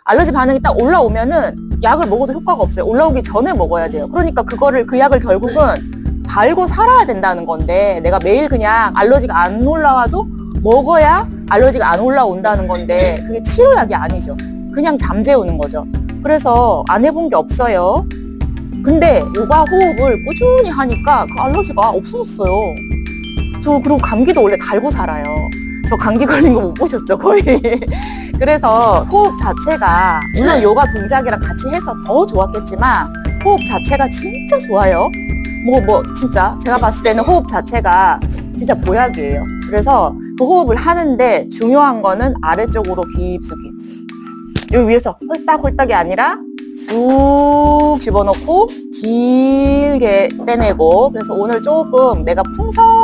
알러지 반응이 딱 올라오면은 약을 먹어도 효과가 없어요. 올라오기 전에 먹어야 돼요. 그러니까 그 약을 결국은 달고 살아야 된다는 건데, 내가 매일 그냥 알러지가 안 올라와도 먹어야 알러지가 안 올라온다는 건데, 그게 치료약이 아니죠. 그냥 잠재우는 거죠. 그래서 안 해본 게 없어요. 근데 요가 호흡을 꾸준히 하니까 그 알러지가 없어졌어요. 저 그리고 감기도 원래 달고 살아요. 저 감기 걸린 거 못 보셨죠, 거의. 그래서 호흡 자체가, 물론 요가 동작이랑 같이 해서 더 좋았겠지만 호흡 자체가 진짜 좋아요. 진짜 제가 봤을 때는 호흡 자체가 진짜 보약이에요. 그래서 그 호흡을 하는데 중요한 거는 아래쪽으로 깊숙이, 여기 위에서 홀딱홀딱이 아니라 쑥 집어넣고 길게 빼내고. 그래서 오늘 조금 내가